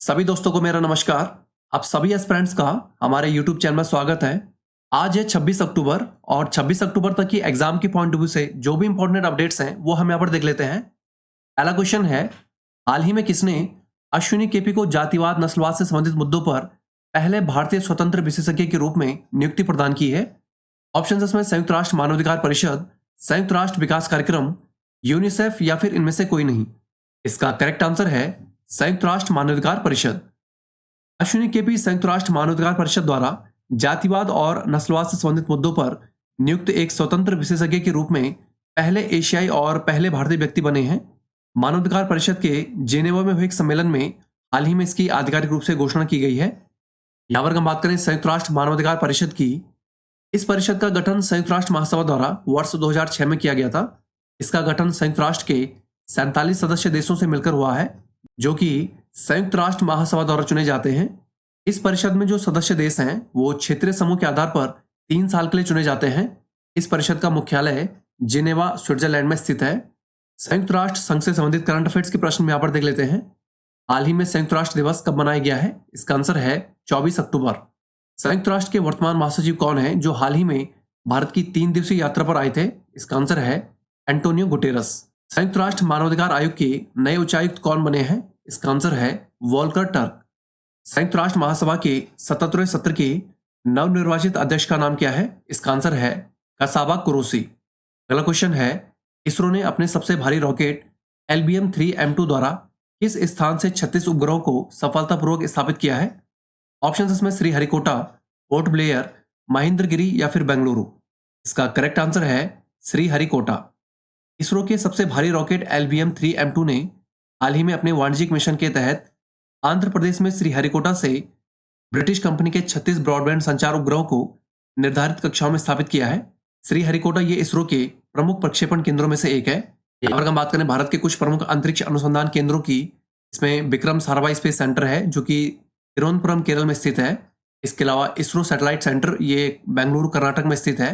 सभी दोस्तों को मेरा नमस्कार। आप सभी एस्पिरेंट्स का हमारे यूट्यूब चैनल में स्वागत है। आज है 26 अक्टूबर और 26 अक्टूबर तक की एग्जाम के पॉइंट ऑफ व्यू से जो भी इंपॉर्टेंट अपडेट्स हैं वो हम यहाँ पर देख लेते हैं। पहला क्वेश्चन है, हाल ही में किसने अश्विनी केपी को जातिवाद नस्लवाद से संबंधित मुद्दों पर पहले भारतीय स्वतंत्र विशेषज्ञ के रूप में नियुक्ति प्रदान की है? ऑप्शन इसमें संयुक्त राष्ट्र मानवाधिकार परिषद, संयुक्त राष्ट्र विकास कार्यक्रम, यूनिसेफ या फिर इनमें से कोई नहीं। इसका करेक्ट आंसर है संयुक्त राष्ट्र मानवाधिकार परिषद। अश्विनी केपी संयुक्त राष्ट्र मानवाधिकार परिषद द्वारा जातिवाद और नस्लवाद से संबंधित मुद्दों पर नियुक्त एक स्वतंत्र विशेषज्ञ के रूप में पहले एशियाई और पहले भारतीय व्यक्ति बने हैं। मानवाधिकार परिषद के जेनेवा में हुए एक सम्मेलन में हाल ही में इसकी आधिकारिक रूप से घोषणा की गई है। यहां पर हम बात करें संयुक्त राष्ट्र मानवाधिकार परिषद की। इस परिषद का गठन संयुक्त राष्ट्र महासभा द्वारा वर्ष 2006 में किया गया था। इसका गठन संयुक्त राष्ट्र के 47 सदस्य देशों से मिलकर हुआ है, जो कि संयुक्त राष्ट्र महासभा द्वारा चुने जाते हैं। इस परिषद में जो सदस्य देश हैं वो क्षेत्रीय समूह के आधार पर 3 साल के लिए चुने जाते हैं। इस परिषद का मुख्यालय जिनेवा, स्विट्जरलैंड में स्थित है। संयुक्त राष्ट्र संघ से संबंधित करंट अफेयर्स के प्रश्न में यहाँ पर देख लेते हैं। हाल ही में संयुक्त राष्ट्र दिवस कब मनाया गया है? इसका आंसर है 24 अक्टूबर। संयुक्त राष्ट्र के वर्तमान महासचिव कौन है जो हाल ही में भारत की 3 दिवसीय यात्रा पर आए थे? इसका आंसर है एंटोनियो गुटेरस। संयुक्त राष्ट्र मानवाधिकार आयोग के नए उच्चायुक्त कौन बने हैं? इसका आंसर है वोल्कर टर्क। संयुक्त राष्ट्र महासभा के 77वें सत्र के नवनिर्वाचित अध्यक्ष का नाम क्या है? इसका आंसर है कसाबा कुरोसी। अगला क्वेश्चन है, इसरो ने अपने सबसे भारी रॉकेट LBM-3M2 द्वारा किस स्थान से 36 उपग्रहों को सफलतापूर्वक स्थापित किया है? ऑप्शन इसमें श्रीहरिकोटा, पोर्ट ब्लेयर, महेंद्रगिरी या फिर बेंगलुरु। इसका करेक्ट आंसर है श्रीहरिकोटा। इसरो के सबसे भारी रॉकेट LBM-3M2 ने हाल ही में अपने वाणिज्यिक मिशन के तहत आंध्र प्रदेश में श्रीहरिकोटा से ब्रिटिश कंपनी के 36 ब्रॉडबैंड संचार उपग्रहों को निर्धारित कक्षाओं में स्थापित किया है। श्रीहरिकोटा ये इसरो के प्रमुख प्रक्षेपण केंद्रों में से एक है। यहाँ पर हम बात करें भारत के कुछ प्रमुख अंतरिक्ष अनुसंधान केंद्रों की, इसमें विक्रम साराभाई स्पेस सेंटर है जो कि तिरुवनंतपुरम केरल में स्थित है। इसके अलावा इसरो सैटेलाइट सेंटर ये बेंगलुरु कर्नाटक में स्थित है।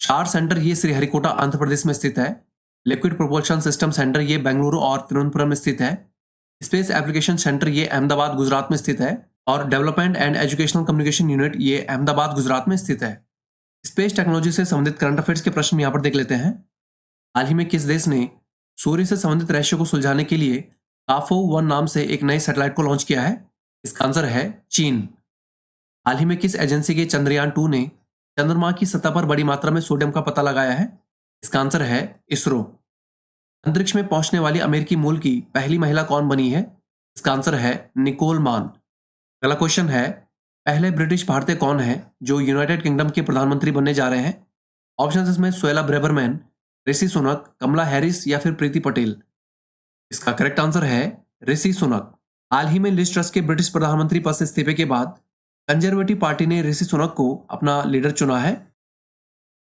शार सेंटर ये श्रीहरिकोटा आंध्र प्रदेश में स्थित है। लिक्विड प्रोपल्शन सिस्टम सेंटर ये बेंगलुरु और तिरुवनंतपुरम में स्थित है। स्पेस एप्लीकेशन सेंटर ये अहमदाबाद गुजरात में स्थित है और development and educational communication unit ये अहमदाबाद गुजरात में स्थित है। स्पेस टेक्नोलॉजी से संबंधित करंट अफेयर्स के प्रश्न यहाँ पर देख लेते हैं। हाल ही में किस देश ने सूर्य से संबंधित रहस्य को सुलझाने के लिए काफो-1 नाम से एक नए सैटेलाइट को लॉन्च किया है? इसका आंसर है चीन। हाल ही में किस एजेंसी के चंद्रयान-2 ने चंद्रमा की सतह पर बड़ी मात्रा में सोडियम का पता लगाया है? इसका आंसर है इसरो। अंतरिक्ष में पहुंचने वाली अमेरिकी मूल की पहली महिला कौन बनी है? इसका आंसर है निकोल मान। अगला क्वेश्चन है, पहले ब्रिटिश भारतीय कौन है जो यूनाइटेड किंगडम के प्रधानमंत्री बनने जा रहे हैं? ऑप्शन इसमें सुएला ब्रेबरमैन, ऋषि सुनक, कमला हैरिस या फिर प्रीति पटेल। इसका करेक्ट आंसर है ऋषि सुनक। हाल ही में लिज ट्रस के ब्रिटिश प्रधानमंत्री पद से इस्तीफे के बाद कंजर्वेटिव पार्टी ने ऋषि सुनक को अपना लीडर चुना है।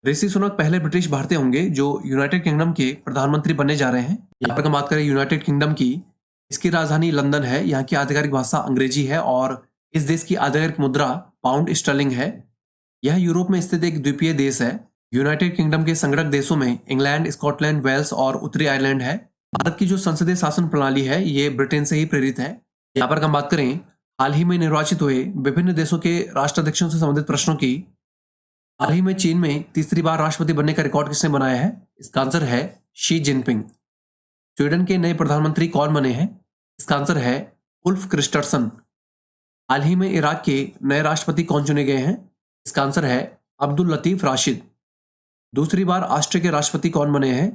ऋषि सुनक पहले ब्रिटिश भारतीय होंगे जो यूनाइटेड किंगडम के प्रधानमंत्री बनने जा रहे हैं। यहाँ पर हम बात करें यूनाइटेड किंगडम की, इसकी राजधानी लंदन है। यहाँ की आधिकारिक भाषा अंग्रेजी है और इस देश की आधिकारिक मुद्रा पाउंड स्टर्लिंग है। यह यूरोप में स्थित एक द्वीपीय देश है। यूनाइटेड किंगडम के संगठक देशों में इंग्लैंड, स्कॉटलैंड, वेल्स और उत्तरी आयरलैंड है। भारत की जो संसदीय शासन प्रणाली है ये ब्रिटेन से ही प्रेरित है। यहाँ पर हम बात करें हाल ही में निर्वाचित हुए विभिन्न देशों के राष्ट्राध्यक्षों से संबंधित प्रश्नों की। हाल ही में चीन में तीसरी बार राष्ट्रपति बनने का रिकॉर्ड किसने बनाया है? इसका आंसर है शी जिनपिंग। स्वीडन के नए प्रधानमंत्री कौन बने हैं? इसका आंसर है उल्फ क्रिस्टर्सन। हाल ही में इराक के नए राष्ट्रपति कौन चुने गए हैं? इसका आंसर है अब्दुल लतीफ राशिद। दूसरी बार ऑस्ट्रिया के राष्ट्रपति कौन बने हैं?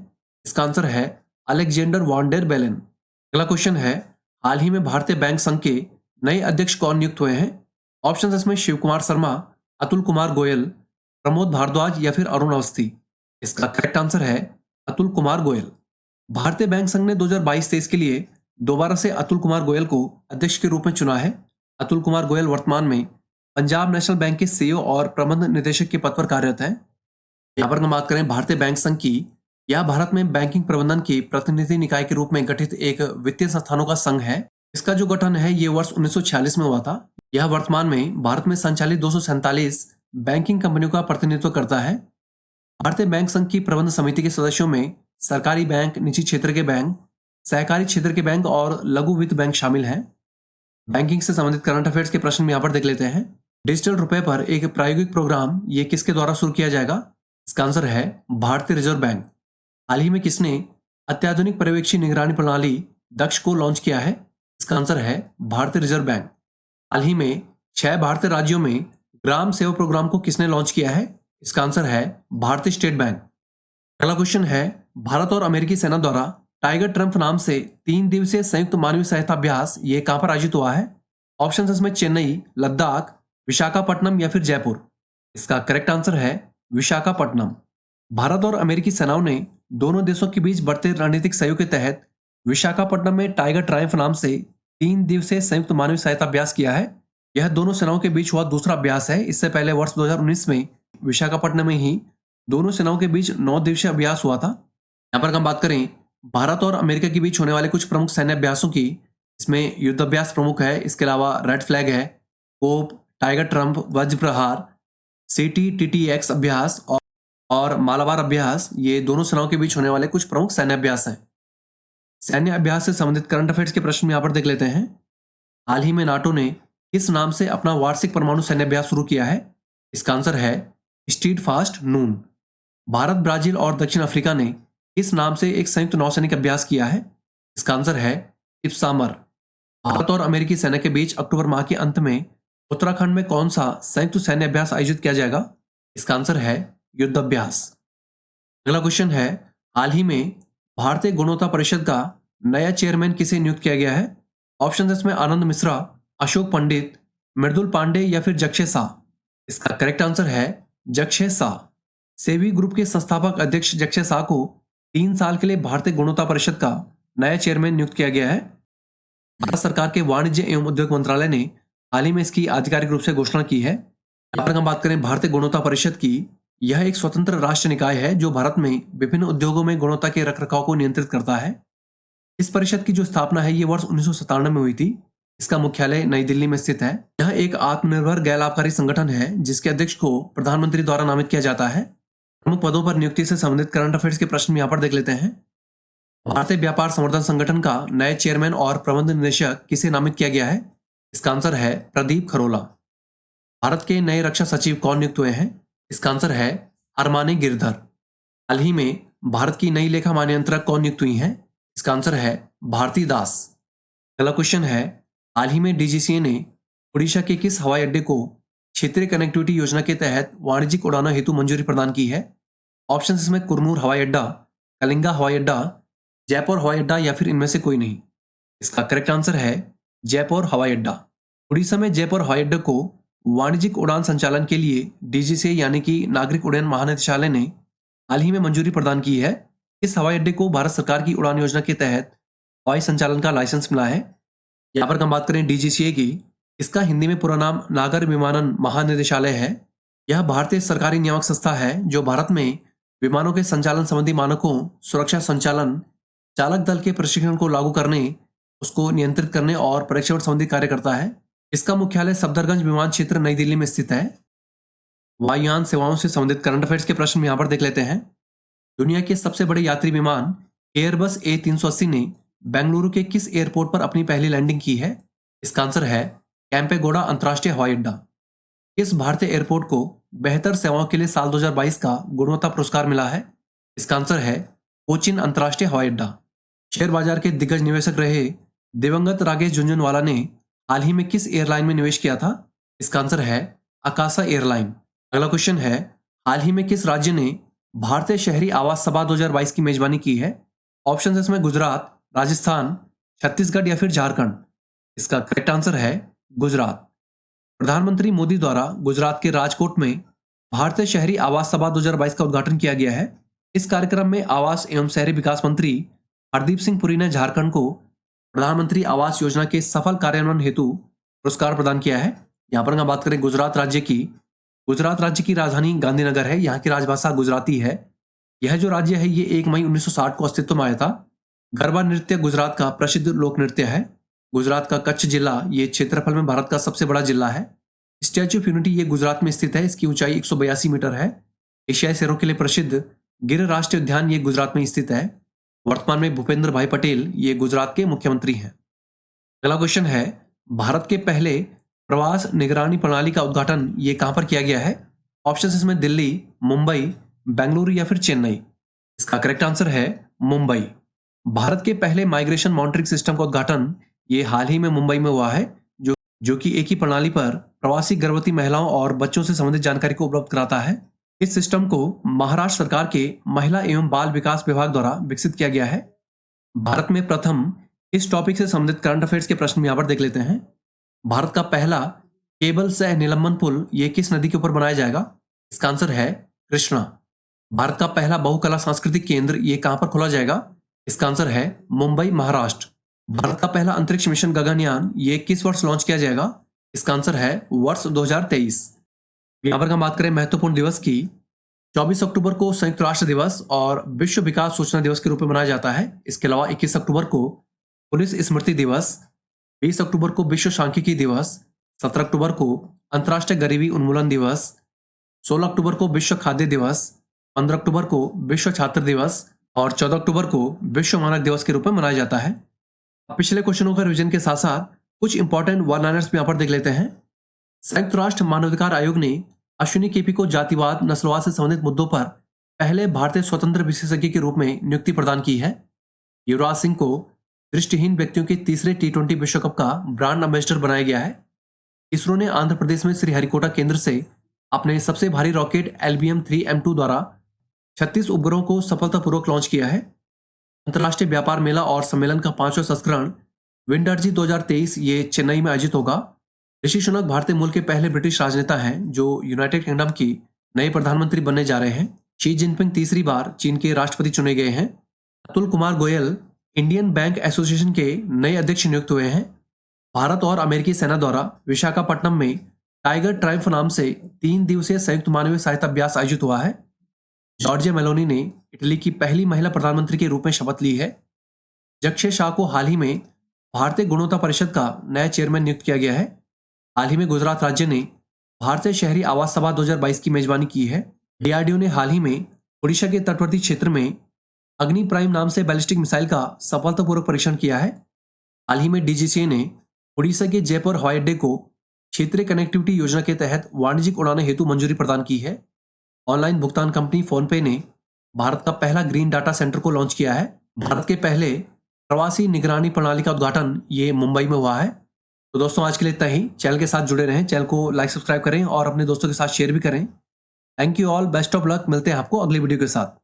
इसका आंसर है अलेक्जेंडर वॉन डेर बेलेन। अगला क्वेश्चन है, हाल ही में भारतीय बैंक संघ के नए अध्यक्ष कौन नियुक्त हुए हैं? ऑप्शन इसमें शिव कुमार शर्मा, अतुल कुमार गोयल, प्रमोद भारद्वाज या फिर अरुण अवस्थी। इसका करेक्ट आंसर है अतुल कुमार गोयल। भारतीय बैंक संघ ने 2022-23 के लिए दोबारा से अतुल कुमार गोयल को अध्यक्ष के रूप में चुना है। अतुल कुमार गोयल वर्तमान में पंजाब नेशनल बैंक के CEO और प्रबंध निदेशक के पद पर कार्यरत हैं। यहाँ पर हम बात करें भारतीय बैंक संघ की, यह भारत में बैंकिंग प्रबंधन के प्रतिनिधि निकाय के रूप में गठित एक वित्तीय संस्थानों का संघ है। इसका जो गठन है ये वर्ष 1946 में हुआ था। यह वर्तमान में भारत में संचालित 247 बैंकिंग कंपनियों का प्रतिनिधित्व करता है। भारतीय बैंक संघ की प्रबंध समिति के सदस्यों में सरकारी बैंक, निजी क्षेत्र के बैंक, सहकारी क्षेत्र के बैंक और लघु वित्त बैंक शामिल हैं। बैंकिंग से संबंधित करंट अफेयर्स के प्रश्न यहाँ पर देख लेते हैं। डिजिटल रुपए पर एक प्रायोगिक प्रोग्राम ये किसके द्वारा शुरू किया जाएगा? इसका आंसर है भारतीय रिजर्व बैंक। हाल ही में किसने अत्याधुनिक पर्यवेक्षी निगरानी प्रणाली दक्ष को लॉन्च किया है? इसका आंसर है भारतीय रिजर्व बैंक। हाल ही में 6 भारतीय राज्यों में ग्राम सेवा प्रोग्राम को किसने लॉन्च किया है? इसका आंसर है भारतीय स्टेट बैंक। अगला क्वेश्चन है, भारत और अमेरिकी सेना द्वारा टाइगर ट्रम्प नाम से 3 दिवसीय संयुक्त मानवीय सहायता अभ्यास ये कहां पर आयोजित हुआ है? ऑप्शन इसमें चेन्नई, लद्दाख, विशाखापट्टनम या फिर जयपुर। इसका करेक्ट आंसर है विशाखापट्टनम। भारत और अमेरिकी सेनाओं ने दोनों देशों के बीच बढ़ते रणनीतिक सहयोग के तहत विशाखापट्टनम में टाइगर ट्रायम्फ नाम से 3 दिवसीय संयुक्त मानवीय सहायता अभ्यास किया है। यह दोनों सेनाओं के बीच हुआ दूसरा अभ्यास है। इससे पहले वर्ष 2019 में विशाखापट्टनम में ही दोनों सेनाओं के बीच 9 दिवसीय अभ्यास हुआ था। यहाँ पर हम बात करें भारत और अमेरिका के बीच होने वाले कुछ प्रमुख सैन्य अभ्यासों की, इसमें युद्ध अभ्यास प्रमुख है। इसके अलावा रेड फ्लैग है, कोप, टाइगर ट्रम्प, वज्र प्रहार, CTTTX अभ्यास और मालाबार अभ्यास, ये दोनों सेनाओं के बीच होने वाले कुछ प्रमुख सैन्य अभ्यास हैं। सैन्य अभ्यास से संबंधित करंट अफेयर्स के प्रश्न यहाँ पर देख लेते हैं। हाल ही में नाटो ने किस नाम से अपना वार्षिक परमाणु सैन्य अभ्यास शुरू किया है? इसका आंसर है स्टीड फास्ट नून। भारत, ब्राजील और दक्षिण अफ्रीका ने किस नाम से एक संयुक्त नौसैनिक अभ्यास किया है? इसका आंसर है इप्सामर। भारत और अमेरिकी सेना के बीच अक्टूबर माह के अंत में उत्तराखंड में कौन सा संयुक्त सैन्य अभ्यास आयोजित किया जाएगा? इसका आंसर है युद्ध अभ्यास। अगला क्वेश्चन है, हाल ही में भारतीय गुणवत्ता परिषद का नया चेयरमैन किसे नियुक्त किया गया है? ऑप्शन इसमें आनंद मिश्रा, अशोक पंडित, मृदुल पांडे या फिर जक्षय शाह। इसका करेक्ट आंसर है जक्षय शाह। सेवी ग्रुप के संस्थापक अध्यक्ष जक्षय शाह को 3 साल के लिए भारतीय गुणवत्ता परिषद का नया चेयरमैन नियुक्त किया गया है। भारत सरकार के वाणिज्य एवं उद्योग मंत्रालय ने हाल ही में इसकी आधिकारिक रूप से घोषणा की है। यहाँ पर हम बात करें भारतीय गुणवत्ता परिषद की, यह एक स्वतंत्र राष्ट्र निकाय है जो भारत में विभिन्न उद्योगों में गुणवत्ता के रखरखाव को नियंत्रित करता है। इस परिषद की जो स्थापना है ये वर्ष 1997 में हुई थी। इसका मुख्यालय नई दिल्ली में स्थित है। यह एक आत्मनिर्भर गैर लाभकारी संगठन है जिसके अध्यक्ष को प्रधानमंत्री द्वारा नामित किया जाता है। प्रमुख पदों पर नियुक्ति से संबंधित करंट अफेयर्स के प्रश्न यहाँ पर देख लेते हैं। भारतीय व्यापार संवर्धन संगठन का नए चेयरमैन और प्रबंध निदेशक किसे नामित किया गया है? इसका आंसर है प्रदीप खरोला। भारत के नए रक्षा सचिव कौन नियुक्त हुए हैं? इसका आंसर है अरमानी गिरधर। हाल ही में भारत की नई लेखा महानियंत्रक कौन नियुक्त हुई हैं? इसका आंसर है भारती दास। अगला क्वेश्चन है, हाल ही में DGCA ने उड़ीसा के किस हवाई अड्डे को क्षेत्रीय कनेक्टिविटी योजना के तहत वाणिज्यिक उड़ानों हेतु मंजूरी प्रदान की है? ऑप्शन इसमें कुरनूर हवाई अड्डा, कलिंगा हवाई अड्डा, जयपुर हवाई अड्डा या फिर इनमें से कोई नहीं। इसका करेक्ट आंसर है जयपुर हवाई अड्डा। उड़ीसा में जयपुर हवाई अड्डे को वाणिज्यिक उड़ान संचालन के लिए DGCA यानी कि नागरिक उड्डयन महानिदेशालय ने हाल ही में मंजूरी प्रदान की है। इस हवाई अड्डे को भारत सरकार की उड़ान योजना के तहत हवाई संचालन का लाइसेंस मिला है। यहाँ पर हम बात करें DGCA की, इसका हिंदी में पूरा नाम नागर विमानन महानिदेशालय है। यह भारतीय सरकारी नियामक संस्था है जो भारत में विमानों के संचालन संबंधी मानकों, सुरक्षा संचालन, चालक दल के प्रशिक्षण को लागू करने, उसको नियंत्रित करने और परीक्षण संबंधी कार्य करता है। इसका मुख्यालय सफदरगंज विमान क्षेत्र नई दिल्ली में स्थित है। वायुयान सेवाओं से संबंधित करंट अफेयर्स के प्रश्न यहाँ पर देख लेते हैं। दुनिया के सबसे बड़े यात्री विमान एयरबस A380 ने बेंगलुरु के किस एयरपोर्ट पर अपनी पहली लैंडिंग की है? इसका आंसर है कैंपेगौड़ा अंतर्राष्ट्रीय हवाई अड्डा। किस भारतीय एयरपोर्ट को बेहतर सेवाओं के लिए साल 2022 का गुणवत्ता पुरस्कार मिला है? इसका आंसर है कोचिन अंतर्राष्ट्रीय हवाई अड्डा। शेयर बाजार के दिग्गज निवेशक रहे दिवंगत राकेश झुनझुनवाला ने हाल ही में किस एयरलाइन में निवेश किया था? इसका आंसर है आकाशा एयरलाइन। अगला क्वेश्चन है, हाल ही में किस राज्य ने भारतीय शहरी आवास सभा 2022 की मेजबानी की है? ऑप्शन इसमें गुजरात, राजस्थान, छत्तीसगढ़ या फिर झारखंड। इसका करेक्ट आंसर है गुजरात। प्रधानमंत्री मोदी द्वारा गुजरात के राजकोट में भारतीय शहरी आवास सभा 2022 का उद्घाटन किया गया है। इस कार्यक्रम में आवास एवं शहरी विकास मंत्री हरदीप सिंह पुरी ने झारखंड को प्रधानमंत्री आवास योजना के सफल कार्यान्वयन हेतु पुरस्कार प्रदान किया है। यहाँ पर हम बात करें गुजरात राज्य की, गुजरात राज्य की राजधानी गांधीनगर है। यहाँ की राजभाषा गुजराती है। यह जो राज्य है ये 1 मई 1960 को अस्तित्व में आया था। गरबा नृत्य गुजरात का प्रसिद्ध लोक नृत्य है। गुजरात का कच्छ जिला ये क्षेत्रफल में भारत का सबसे बड़ा जिला है। स्टैच्यू ऑफ यूनिटी ये गुजरात में स्थित है। इसकी ऊंचाई 182 मीटर है। एशियाई शेरों के लिए प्रसिद्ध गिर राष्ट्रीय उद्यान ये गुजरात में स्थित है। वर्तमान में भूपेंद्र भाई पटेल ये गुजरात के मुख्यमंत्री हैं। अगला क्वेश्चन है, भारत के पहले प्रवास निगरानी प्रणाली का उद्घाटन ये कहां पर किया गया है? ऑप्शन इसमें दिल्ली, मुंबई, बेंगलुरु या फिर चेन्नई। इसका करेक्ट आंसर है मुंबई। भारत के पहले माइग्रेशन मॉनिटरिंग सिस्टम का उद्घाटन ये हाल ही में मुंबई में हुआ है, जो कि एक ही प्रणाली पर प्रवासी गर्भवती महिलाओं और बच्चों से संबंधित जानकारी को उपलब्ध कराता है। इस सिस्टम को महाराष्ट्र सरकार के महिला एवं बाल विकास विभाग द्वारा विकसित किया गया है। भारत में प्रथम इस टॉपिक से संबंधित करंट अफेयर्स के प्रश्न यहाँ पर देख लेते हैं। भारत का पहला केबल सह निलंबन पुल ये किस नदी के ऊपर बनाया जाएगा? इसका आंसर है कृष्णा। भारत का पहला बहुकला सांस्कृतिक केंद्र ये कहां पर खोला जाएगा? इसका आंसर है मुंबई, महाराष्ट्र। भारत का पहला अंतरिक्ष मिशन गगनयान ये किस वर्ष लॉन्च किया जाएगा? इसका आंसर है वर्ष 2023। यहां पर हम बात करें महत्वपूर्ण दिवस की, 24 अक्टूबर को संयुक्त राष्ट्र दिवस और विश्व विकास सूचना दिवस के रूप में मनाया जाता है। इसके अलावा 21 अक्टूबर को पुलिस स्मृति दिवस, 20 अक्टूबर को विश्व सांख्यिकी दिवस, 17 अक्टूबर को अंतर्राष्ट्रीय गरीबी उन्मूलन दिवस, 16 अक्टूबर को विश्व खाद्य दिवस, 15 अक्टूबर को विश्व छात्र दिवस और 14 अक्टूबर को विश्व मानक दिवस के रूप में मनाया जाता है। पिछले क्वेश्चनों का रिवीजन के साथ साथ कुछ इंपॉर्टेंट वन लाइनर्स भी यहाँ पर देख लेते हैं। संयुक्त राष्ट्र मानवाधिकार आयोग ने अश्विनी केपी को जातिवाद, नस्लवाद से संबंधित मुद्दों पर पहले भारतीय स्वतंत्र विशेषज्ञ के रूप में नियुक्ति प्रदान की है। युवराज सिंह को दृष्टिहीन व्यक्तियों के तीसरे T20 विश्व कप का ब्रांड एम्बेसडर बनाया गया है। इसरो ने आंध्र प्रदेश में श्रीहरिकोटा केंद्र से अपने सबसे भारी रॉकेट LBM-3M2 द्वारा 36 उपग्रहों को सफलतापूर्वक लॉन्च किया है। अंतर्राष्ट्रीय व्यापार मेला और सम्मेलन का 5वां संस्करण विंटरजी 2023 ये चेन्नई में आयोजित होगा। ऋषि सुनक भारतीय मूल के पहले ब्रिटिश राजनेता हैं जो यूनाइटेड किंगडम की नए प्रधानमंत्री बनने जा रहे हैं। शी जिनपिंग तीसरी बार चीन के राष्ट्रपति चुने गए हैं। Atul Kumar Goyal Indian bank association के नए अध्यक्ष नियुक्त हुए हैं। भारत और अमेरिकी सेना द्वारा विशाखापट्टनम में टाइगर ट्रायम्फ नाम से 3 दिवसीय संयुक्त मानवीय सहायता अभ्यास आयोजित हुआ है। जॉर्जिया मेलोनी ने इटली की पहली महिला प्रधानमंत्री के रूप में शपथ ली है। जक्षय शाह को हाल ही में भारतीय गुणवत्ता परिषद का नया चेयरमैन नियुक्त किया गया है। हाल ही में गुजरात राज्य ने भारतीय शहरी आवास सभा 2022 की मेजबानी की है। DRDO ने हाल ही में ओडिशा के तटवर्ती क्षेत्र में अग्नि प्राइम नाम से बैलिस्टिक मिसाइल का सफलतापूर्वक परीक्षण किया है। हाल ही में DGCA ने ओडिशा के जयपुर हवाई अड्डे को क्षेत्रीय कनेक्टिविटी योजना के तहत वाणिज्यिक उड़ाने हेतु मंजूरी प्रदान की है। ऑनलाइन भुगतान कंपनी फोनपे ने भारत का पहला ग्रीन डाटा सेंटर को लॉन्च किया है। भारत के पहले प्रवासी निगरानी प्रणाली का उद्घाटन ये मुंबई में हुआ है। तो दोस्तों आज के लिए इतना ही। चैनल के साथ जुड़े रहें, चैनल को लाइक सब्सक्राइब करें और अपने दोस्तों के साथ शेयर भी करें। Thank you all, best of luck. मिलते हैं आपको अगली वीडियो के साथ।